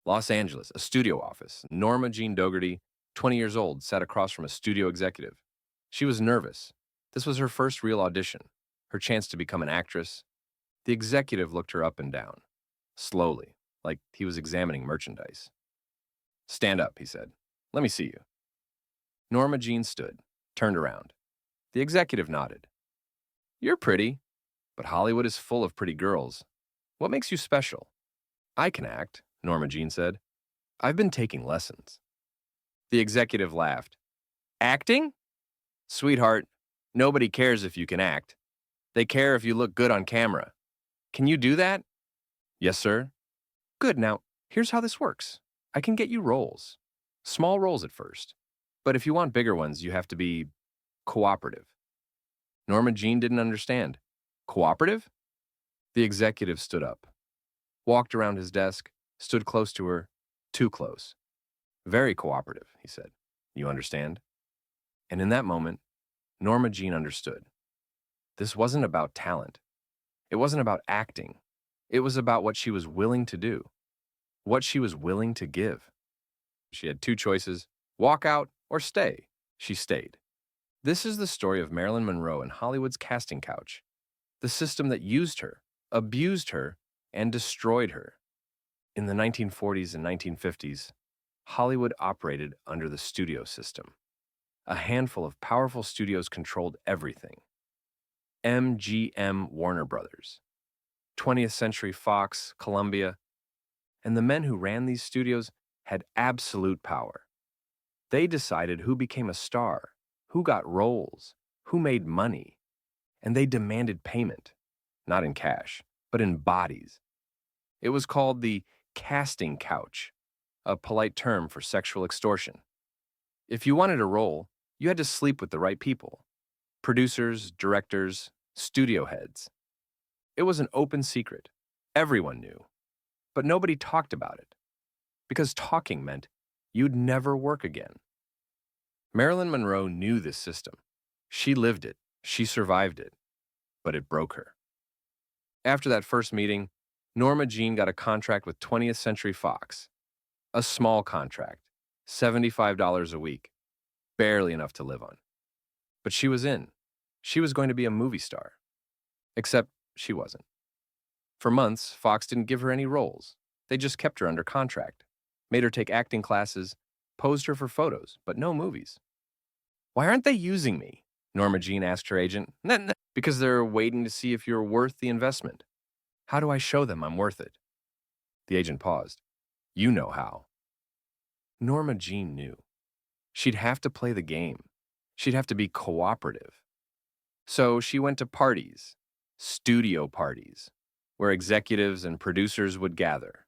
Los Angeles, a studio office. Norma Jeane Dougherty, 20 years old, sat across from a studio executive. She was nervous. This was her first real audition, her chance to become an actress. The executive looked her up and down, slowly, like he was examining merchandise. "Stand up," he said. "Let me see you." Norma Jeane stood, turned around. The executive nodded. "You're pretty, but Hollywood is full of pretty girls. What makes you special?" "I can act," Norma Jeane said. "I've been taking lessons." The executive laughed. "Acting? Sweetheart, nobody cares if you can act. They care if you look good on camera. Can you do that?" "Yes, sir." "Good. Now, here's how this works. I can get you roles. Small roles at first. But if you want bigger ones, you have to be cooperative." Norma Jeane didn't understand. Cooperative? The executive stood up, walked around his desk, stood close to her, too close. "Very cooperative," he said. "You understand?" And in that moment, Norma Jeane understood. This wasn't about talent. It wasn't about acting. It was about what she was willing to do, what she was willing to give. She had two choices: walk out or stay. She stayed. This is the story of Marilyn Monroe and Hollywood's casting couch, the system that used her, abused her, and destroyed her. In the 1940s and 1950s, Hollywood operated under the studio system. A handful of powerful studios controlled everything. MGM, Warner Brothers, 20th Century Fox, Columbia, and the men who ran these studios had absolute power. They decided who became a star, who got roles, who made money, and they demanded payment, not in cash, but in bodies. It was called the casting couch, a polite term for sexual extortion. If you wanted a role, you had to sleep with the right people: producers, directors, studio heads. It was an open secret. Everyone knew. But nobody talked about it, because talking meant you'd never work again. Marilyn Monroe knew this system. She lived it. She survived it. But it broke her. After that first meeting, Norma Jeane got a contract with 20th Century Fox. A small contract, $75 a week, barely enough to live on. But she was in. She was going to be a movie star. Except she wasn't. For months, Fox didn't give her any roles. They just kept her under contract, made her take acting classes, posed her for photos, but no movies. "Why aren't they using me?" Norma Jeane asked her agent. "Because they're waiting to see if you're worth the investment." "How do I show them I'm worth it?" The agent paused. "You know how." Norma Jeane knew. She'd have to play the game. She'd have to be cooperative. So she went to parties, studio parties, where executives and producers would gather,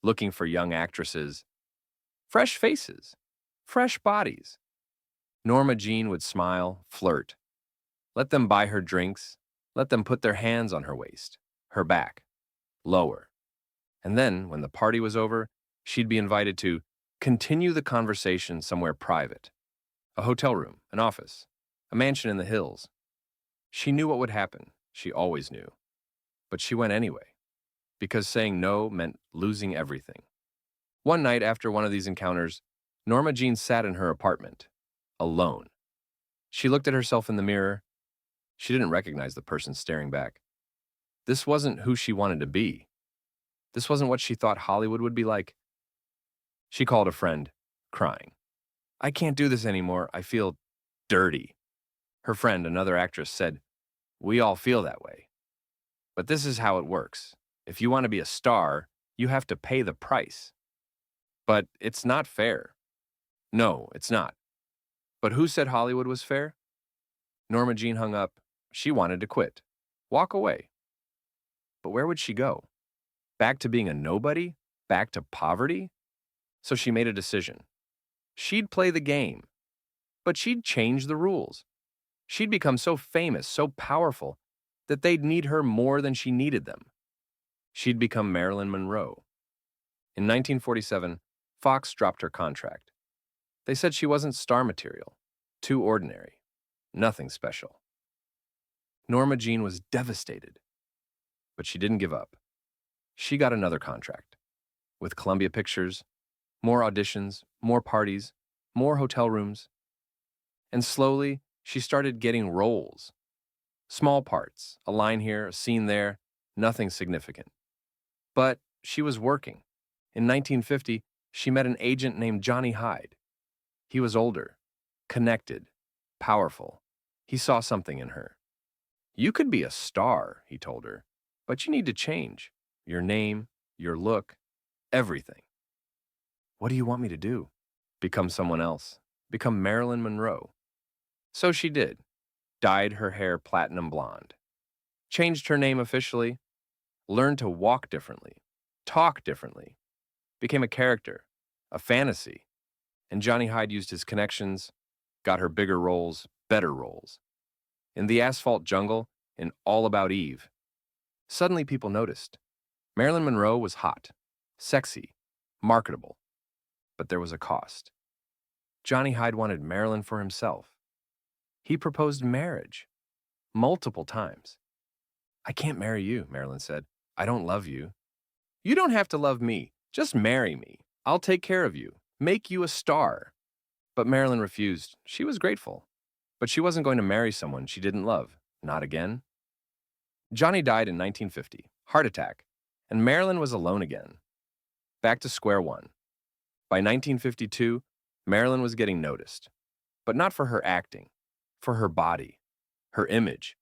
looking for young actresses, fresh faces, fresh bodies. Norma Jeane would smile, flirt, let them buy her drinks, let them put their hands on her waist, her back, lower. And then, when the party was over, she'd be invited to continue the conversation somewhere private: a hotel room, an office, a mansion in the hills. She knew what would happen. She always knew. But she went anyway, because saying no meant losing everything. One night after one of these encounters, Norma Jeane sat in her apartment, alone. She looked at herself in the mirror. She didn't recognize the person staring back. This wasn't who she wanted to be. This wasn't what she thought Hollywood would be like. She called a friend, crying. "I can't do this anymore. I feel dirty." Her friend, another actress, said, "We all feel that way. But this is how it works. If you want to be a star, you have to pay the price." "But it's not fair." "No, it's not." "But who said Hollywood was fair?" Norma Jeane hung up. She wanted to quit, walk away. But where would she go? Back to being a nobody? Back to poverty? So she made a decision. She'd play the game, but she'd change the rules. She'd become so famous, so powerful, that they'd need her more than she needed them. She'd become Marilyn Monroe. In 1947, Fox dropped her contract. They said she wasn't star material, too ordinary, nothing special. Norma Jeane was devastated, but she didn't give up. She got another contract. with Columbia Pictures, more auditions, more parties, more hotel rooms. And slowly, she started getting roles. Small parts, a line here, a scene there, nothing significant. But she was working. In 1950, she met an agent named Johnny Hyde. He was older, connected, powerful. He saw something in her. You could be a star, he told her, but you need to change. Your name, your look, everything. What do you want me to do? Become someone else. Become Marilyn Monroe. So she did. Dyed her hair platinum blonde. Changed her name officially. Learned to walk differently. Talk differently. Became a character. A fantasy. And Johnny Hyde used his connections, got her bigger roles, better roles. In The Asphalt Jungle, in All About Eve. Suddenly people noticed. Marilyn Monroe was hot, sexy, marketable. But there was a cost. Johnny Hyde wanted Marilyn for himself. He proposed marriage, multiple times. I can't marry you, Marilyn said. I don't love you. You don't have to love me. Just marry me. I'll take care of you, make you a star. But Marilyn refused. She was grateful. But she wasn't going to marry someone she didn't love. Not again. Johnny died in 1950, heart attack, and Marilyn was alone again. Back to square one. By 1952, Marilyn was getting noticed. But not for her acting, for her body, her image,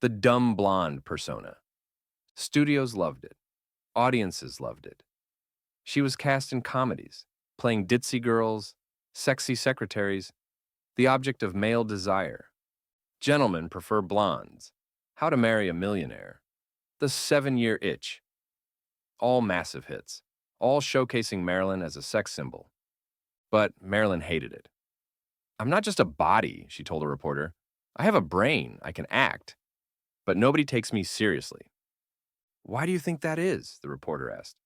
the dumb blonde persona. Studios loved it. Audiences loved it. She was cast in comedies, playing ditzy girls, sexy secretaries, the object of male desire. Gentlemen prefer blondes. How to Marry a Millionaire. The 7-Year Itch. All massive hits, all showcasing Marilyn as a sex symbol. But Marilyn hated it. I'm not just a body, she told a reporter. I have a brain, I can act. But nobody takes me seriously. Why do you think that is? The reporter asked.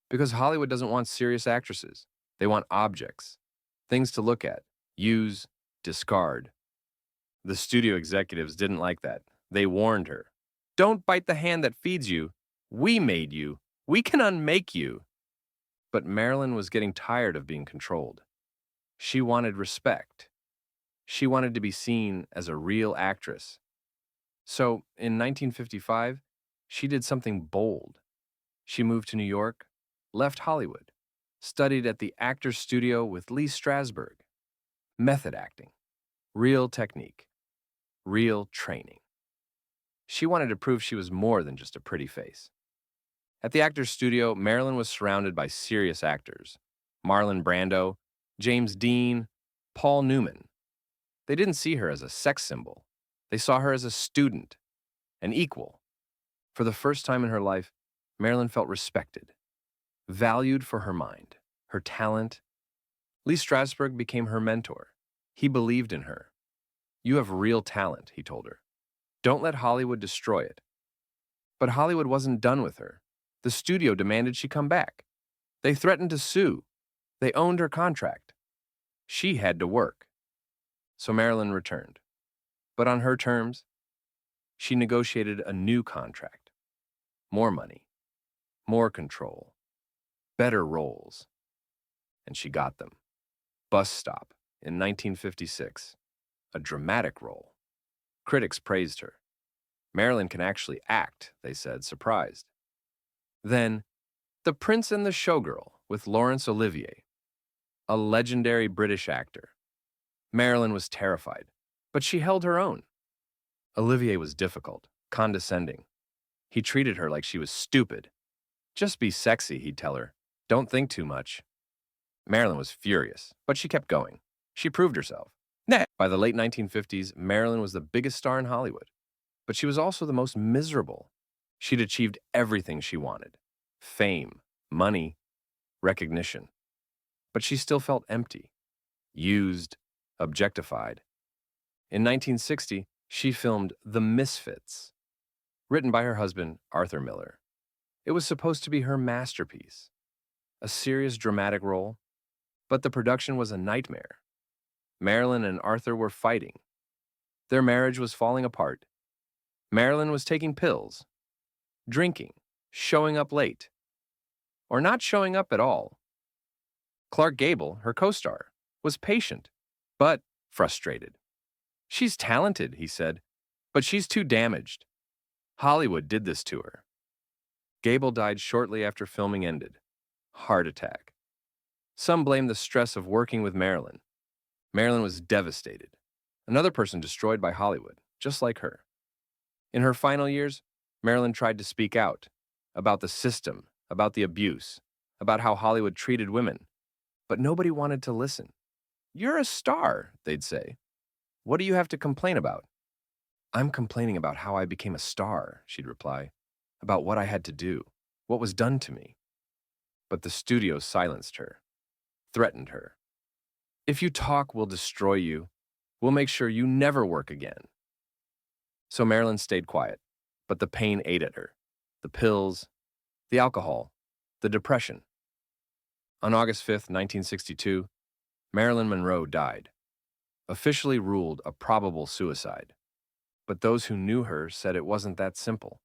Because Hollywood doesn't want serious actresses. They want objects, things to look at, use, discard. The studio executives didn't like that. They warned her. Don't bite the hand that feeds you. We made you. We can unmake you. But Marilyn was getting tired of being controlled. She wanted respect. She wanted to be seen as a real actress. So, in 1955, she did something bold. She moved to New York, left Hollywood, studied at the Actors Studio with Lee Strasberg. Method acting, real technique, real training. She wanted to prove she was more than just a pretty face. At the Actors Studio, Marilyn was surrounded by serious actors. Marlon Brando, James Dean, Paul Newman. They didn't see her as a sex symbol. They saw her as a student, an equal. For the first time in her life, Marilyn felt respected, valued for her mind, her talent. Lee Strasberg became her mentor. He believed in her. You have real talent, he told her. Don't let Hollywood destroy it. But Hollywood wasn't done with her. The studio demanded she come back. They threatened to sue. They owned her contract. She had to work. So Marilyn returned. But on her terms, she negotiated a new contract. More money, more control, better roles. And she got them. Bus Stop in 1956, a dramatic role. Critics praised her. Marilyn can actually act, they said, surprised. Then, The Prince and the Showgirl with Laurence Olivier, a legendary British actor. Marilyn was terrified, but she held her own. Olivier was difficult, condescending. He treated her like she was stupid. Just be sexy, he'd tell her. Don't think too much. Marilyn was furious, but she kept going. She proved herself. By the late 1950s, Marilyn was the biggest star in Hollywood. But she was also the most miserable. She'd achieved everything she wanted. Fame, money, recognition. But she still felt empty, used, objectified. In 1960, she filmed The Misfits, written by her husband, Arthur Miller. It was supposed to be her masterpiece, a serious dramatic role, but the production was a nightmare. Marilyn and Arthur were fighting. Their marriage was falling apart. Marilyn was taking pills, drinking, showing up late. or not showing up at all. Clark Gable, her co-star, was patient, but frustrated. "She's talented," he said, "but she's too damaged. Hollywood did this to her." Gable died shortly after filming ended. Heart attack. Some blame the stress of working with Marilyn. Marilyn was devastated. Another person destroyed by Hollywood, just like her. In her final years, Marilyn tried to speak out about the system, about the abuse, about how Hollywood treated women, but nobody wanted to listen. "You're a star," they'd say. "What do you have to complain about?" "I'm complaining about how I became a star," she'd reply, "about what I had to do, what was done to me." But the studio silenced her, threatened her. "If you talk, we'll destroy you. We'll make sure you never work again." So Marilyn stayed quiet, but the pain ate at her. The pills, the alcohol, the depression. On August 5th, 1962, Marilyn Monroe died, officially ruled a probable suicide. But those who knew her said it wasn't that simple.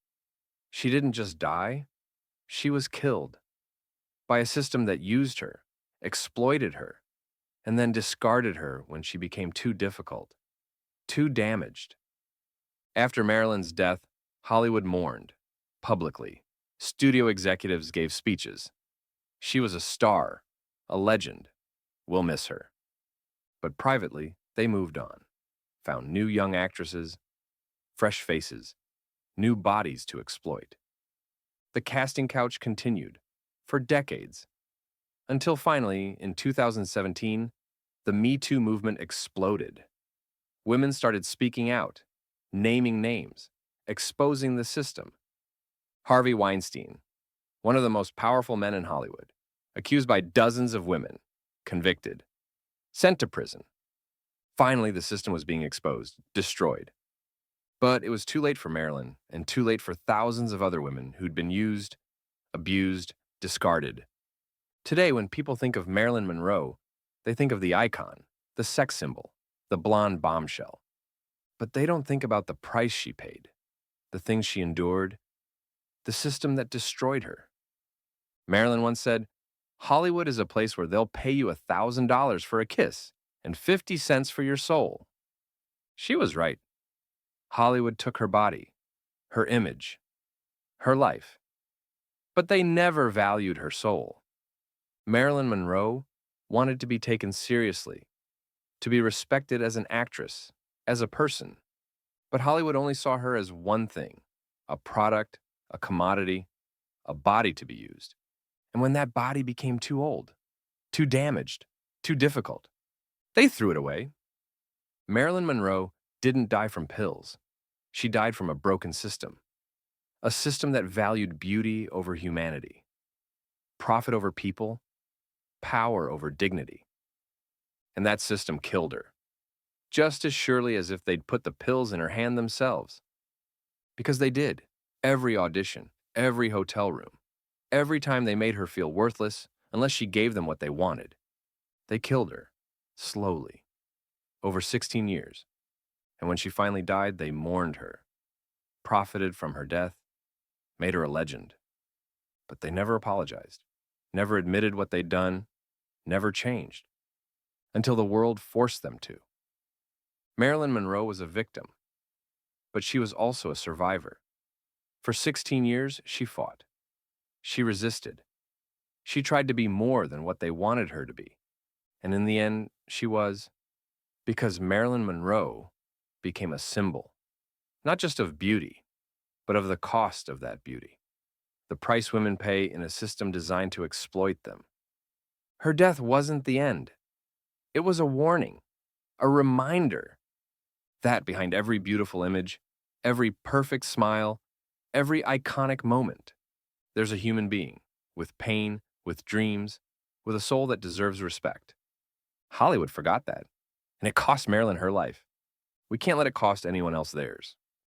She didn't just die, she was killed by a system that used her, exploited her, and then discarded her when she became too difficult, too damaged. After Marilyn's death, Hollywood mourned, publicly. Studio executives gave speeches. She was a star, a legend. We'll miss her. But privately, they moved on, found new young actresses, fresh faces, new bodies to exploit. The casting couch continued for decades, until finally, in 2017, the Me Too movement exploded. Women started speaking out, naming names, exposing the system. Harvey Weinstein, one of the most powerful men in Hollywood, accused by dozens of women, convicted, sent to prison. Finally, the system was being exposed, destroyed. But it was too late for Marilyn, and too late for thousands of other women who'd been used, abused, discarded. Today, when people think of Marilyn Monroe, they think of the icon, the sex symbol, the blonde bombshell. But they don't think about the price she paid, the things she endured, the system that destroyed her. Marilyn once said, "Hollywood is a place where they'll pay you $1,000 for a kiss and 50 cents for your soul." She was right. Hollywood took her body, her image, her life. But they never valued her soul. Marilyn Monroe wanted to be taken seriously, to be respected as an actress, as a person. But Hollywood only saw her as one thing, a product, a commodity, a body to be used. And when that body became too old, too damaged, too difficult, they threw it away. Marilyn Monroe didn't die from pills. She died from a broken system. A system that valued beauty over humanity, profit over people, power over dignity. And that system killed her, just as surely as if they'd put the pills in her hand themselves. Because they did. Every audition, every hotel room, every time they made her feel worthless unless she gave them what they wanted. They killed her, slowly, over 16 years. And when she finally died, they mourned her, profited from her death, made her a legend. But they never apologized, never admitted what they'd done, never changed, until the world forced them to. Marilyn Monroe was a victim, but she was also a survivor. For 16 years, she fought. She resisted. She tried to be more than what they wanted her to be. And in the end, she was, because Marilyn Monroe became a symbol, not just of beauty, but of the cost of that beauty, the price women pay in a system designed to exploit them. Her death wasn't the end. It was a warning, a reminder that behind every beautiful image, every perfect smile, every iconic moment, there's a human being with pain, with dreams, with a soul that deserves respect. Hollywood forgot that, and it cost Marilyn her life. We can't let it cost anyone else theirs.